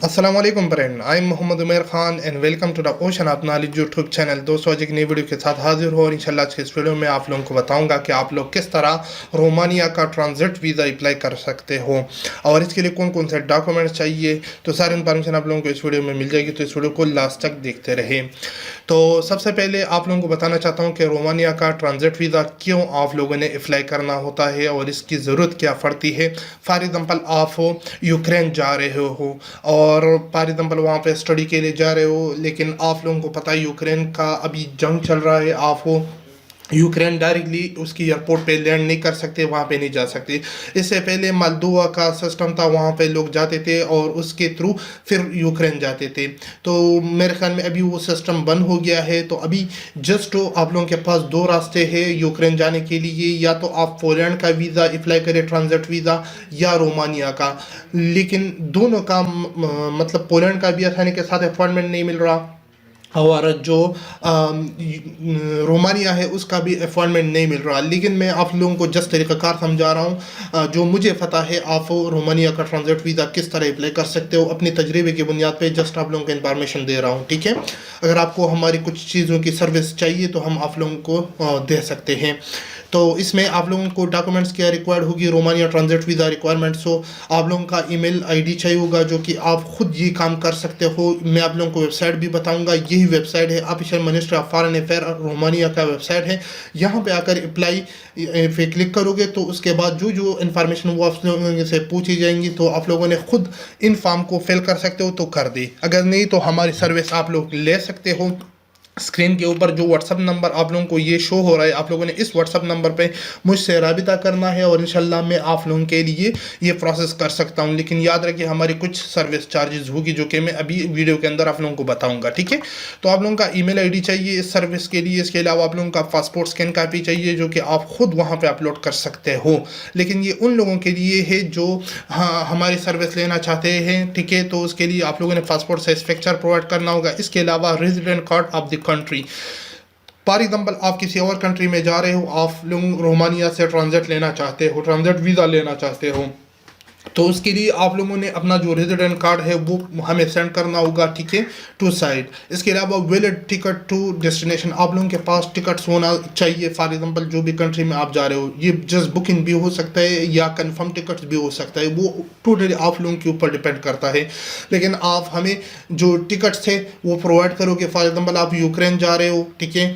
अस्सलाम वालेकुम friend, I am Mohammad Umar Khan and welcome to the ocean of knowledge YouTube channel. दोस्तों आज एक नई वीडियो के साथ हाजिर हो और इंशाल्लाह आज के इस वीडियो में आप लोगों को बताऊंगा कि आप लोग किस तरह रोमानिया का ट्रांजिट वीज़ा अप्लाई कर सकते हो और इसके लिए कौन कौन से डॉक्यूमेंट्स चाहिए। तो सारी इन्फॉर्मेशन आप लोगों को इस वीडियो में मिल जाएगी, तो इस वीडियो को लास्ट तक देखते रहे। तो सबसे पहले आप लोगों को बताना चाहता हूँ कि रोमानिया का ट्रांजिट वीज़ा क्यों आप लोगों ने अप्लाई करना होता है और इसकी ज़रूरत क्या पड़ती है। फॉर एग्ज़ाम्पल आप यूक्रेन जा रहे हो और फॉर एग्जाम्पल वहाँ पे स्टडी के लिए जा रहे हो, लेकिन आप लोगों को पता है यूक्रेन का अभी जंग चल रहा है। आप वो यूक्रेन डायरेक्टली उसकी एयरपोर्ट पे लैंड नहीं कर सकते, वहाँ पे नहीं जा सकते। इससे पहले मोल्दोवा का सिस्टम था, वहाँ पे लोग जाते थे और उसके थ्रू फिर यूक्रेन जाते थे। तो मेरे ख्याल में अभी वो सिस्टम बंद हो गया है। तो अभी जस्ट आप लोगों के पास दो रास्ते हैं यूक्रेन जाने के लिए, या तो आप पोलैंड का वीज़ा अप्लाई करें ट्रांजिट वीज़ा, या रोमानिया का। लेकिन दोनों का मतलब पोलैंड का भी आसानी के साथ अपॉइंटमेंट नहीं मिल रहा और जो रोमानिया है उसका भी अपॉइंटमेंट नहीं मिल रहा। लेकिन मैं आप लोगों को जस्ट तरीक़ाकार समझा रहा हूँ जो मुझे पता है। आप रोमानिया का ट्रांजिट वीज़ा किस तरह अप्लाई कर सकते हो अपनी तजर्बे की बुनियाद पे जस्ट आप लोगों को इन्फॉर्मेशन दे रहा हूँ, ठीक है। अगर आपको हमारी कुछ चीज़ों की सर्विस चाहिए तो हम आप लोगों को दे सकते हैं। तो इसमें आप लोगों को डॉक्यूमेंट्स क्या रिक्वायर्ड होगी, रोमानिया ट्रांजिट वीज़ा रिक्वायरमेंट्स हो। आप लोगों का ईमेल आईडी चाहिए होगा जो कि आप खुद ये काम कर सकते हो। मैं आप लोगों को वेबसाइट भी बताऊंगा, यही वेबसाइट है official ministry of foreign affair Romania का वेबसाइट है। यहाँ पे आकर अप्लाई पे क्लिक करोगे तो उसके बाद जो जो इन्फॉर्मेशन वो आप लोगों से पूछी जाएंगी तो आप लोगों ने खुद इन फॉर्म को फिल कर सकते हो तो कर दे, अगर नहीं तो हमारी सर्विस आप लोग ले सकते हो। स्क्रीन के ऊपर जो व्हाट्सअप नंबर आप लोगों को ये शो हो रहा है, आप लोगों ने इस व्हाट्सअप नंबर पे मुझसे राबिता करना है और इंशाल्लाह मैं आप लोगों के लिए ये प्रोसेस कर सकता हूँ। लेकिन याद रखिए हमारी कुछ सर्विस चार्जेस होगी जो कि मैं अभी वीडियो के अंदर आप लोगों को बताऊँगा, ठीक है। तो आप लोगों का ईमेल आईडी चाहिए इस सर्विस के लिए। इसके अलावा आप लोगों का पासपोर्ट स्कैन कापी चाहिए जो कि आप खुद वहाँ पर अपलोड कर सकते हो। लेकिन ये उन लोगों के लिए है जो हमारी सर्विस लेना चाहते हैं, ठीक है। तो उसके लिए आप लोगों ने पासपोर्ट साइज पिक्चर प्रोवाइड करना होगा। इसके अलावा resident card of the country. For example आप किसी और कंट्री में जा रहे हो, आप लोग रोमानिया से ट्रांजिट लेना चाहते हो, ट्रांजिट वीज़ा लेना चाहते हो, तो उसके लिए आप लोगों ने अपना जो रेजिडेंट कार्ड है वो हमें सेंड करना होगा, ठीक है, टू साइड। इसके अलावा वैलिड टिकट टू डेस्टिनेशन, आप लोगों के पास टिकट्स होना चाहिए। फॉर एग्जांपल जो भी कंट्री में आप जा रहे हो, ये जस्ट बुकिंग भी हो सकता है या कंफर्म टिकट्स भी हो सकता है, वो टोटली आप लोगों के ऊपर डिपेंड करता है। लेकिन आप हमें जो टिकट्स थे वो प्रोवाइड करोगे। फॉर एग्जाम्पल आप यूक्रेन जा रहे हो, ठीक है,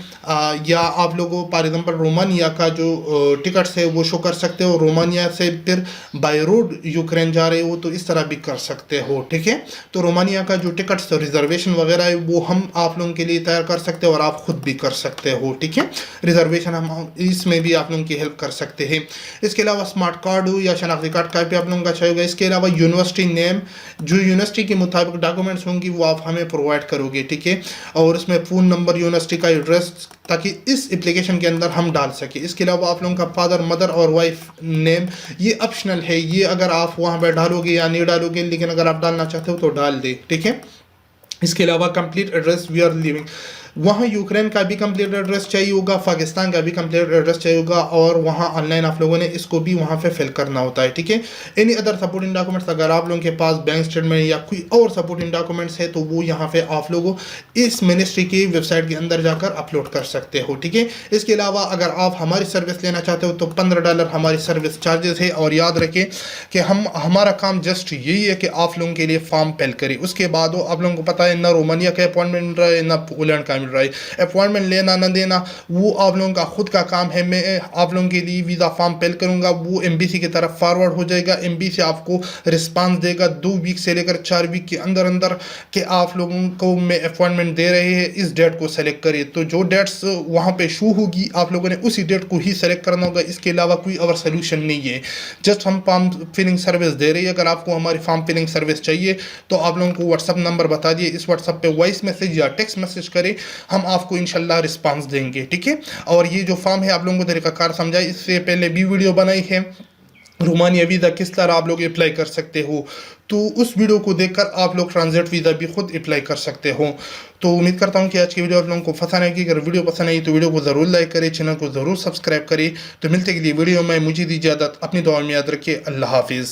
या आप लोगों फॉर एग्जाम्पल रोमानिया का जो टिकट्स है वो शो कर सकते हो। रोमानिया से फिर बाय रोड यूक्रेन जा रहे हो तो इस तरह भी कर सकते हो, ठीक है। तो रोमानिया का जो टिकट्स रिजर्वेशन वगैरह है वो हम आप लोगों के लिए तैयार कर सकते हैं और आप खुद भी कर सकते हो, ठीक है। रिजर्वेशन हम इसमें भी आप लोगों की हेल्प कर सकते हैं। इसके अलावा स्मार्ट कार्ड हो या शनाख्ती कार्ड का भी आप लोगों का चाहिए होगा। इसके अलावा यूनिवर्सिटी नेम, जो यूनिवर्सिटी के मुताबिक डॉक्यूमेंट्स होंगी वो आप हमें प्रोवाइड करोगे, ठीक है। और उसमें फ़ोन नंबर, यूनिवर्सिटी का एड्रेस, ताकि इस एप्लीकेशन के अंदर हम डाल सके। इसके अलावा आप लोगों का फादर, मदर और वाइफ नेम ये ऑप्शनल है, ये अगर आप वहाँ पर डालोगे या नहीं डालोगे, लेकिन अगर आप डालना चाहते हो तो डाल दे, ठीक है। इसके अलावा complete address we are living, वहाँ यूक्रेन का भी कंप्लीट एड्रेस चाहिए होगा, पाकिस्तान का भी कंप्लीट एड्रेस चाहिए होगा और वहाँ ऑनलाइन आप लोगों ने इसको भी वहाँ पे फिल करना होता है, ठीक है। एनी अदर सपोर्टिंग डॉक्यूमेंट्स, अगर आप लोगों के पास बैंक स्टेटमेंट या कोई और सपोर्टिंग डॉक्यूमेंट्स है तो वो यहाँ पे आप लोगों इस मिनिस्ट्री की वेबसाइट के अंदर जाकर अपलोड कर सकते हो, ठीक है। इसके अलावा अगर आप हमारी सर्विस लेना चाहते हो तो $15 हमारी सर्विस चार्जेस है। और याद रखें कि हमारा काम जस्ट यही है कि आप लोगों के लिए फॉर्म फिल करें। उसके बाद आप लोगों को पता है ना रोमानिया का अपॉइंटमेंट मिल रहा है ना पोलैंड का मिल रहा है। अपॉइंटमेंट लेना ना देना वो आप लोगों का खुद का काम है। मैं आप लोगों के लिए वीज़ा फॉर्म फिल करूंगा, वो एम्बेसी की तरफ फॉरवर्ड हो जाएगा। एम्बेसी आपको रिस्पांस देगा 2 वीक से लेकर 4 वीक के अंदर अंदर कि आप लोगों को मैं अपॉइंटमेंट दे रहे हैं, इस डेट को सेलेक्ट करिए। तो जो डेट्स वहाँ पे शो होगी आप लोगों ने उसी डेट को ही सेलेक्ट करना होगा। इसके अलावा कोई और सोल्यूशन नहीं है, जस्ट हम फॉर्म फिलिंग सर्विस दे रही है। अगर आपको हमारी फॉर्म फिलिंग सर्विस चाहिए तो आप लोगों को व्हाट्सअप नंबर बता दिए, इस व्हाट्सअप पे वॉइस मैसेज या टेक्स्ट मैसेज करें, हम आपको इंशाल्लाह रिस्पांस देंगे, ठीक है। और ये जो फॉर्म है आप लोगों को तरीकाकार समझाए, इससे पहले भी वीडियो बनाई है रोमानिया वीज़ा किस तरह आप लोग अप्लाई कर सकते हो, तो उस वीडियो को देखकर आप लोग ट्रांजिट वीज़ा भी खुद अप्लाई कर सकते हो। तो उम्मीद करता हूँ कि आज की वीडियो आप लोगों को पसंद आएगी। अगर वीडियो पसंद आई तो वीडियो को ज़रूर लाइक करें, चैनल को ज़रूर सब्सक्राइब करें। तो मिलते के लिए वीडियो में मुझे दी इजाज़त, अपनी दुआ में याद रखिए। अल्लाह हाफिज़।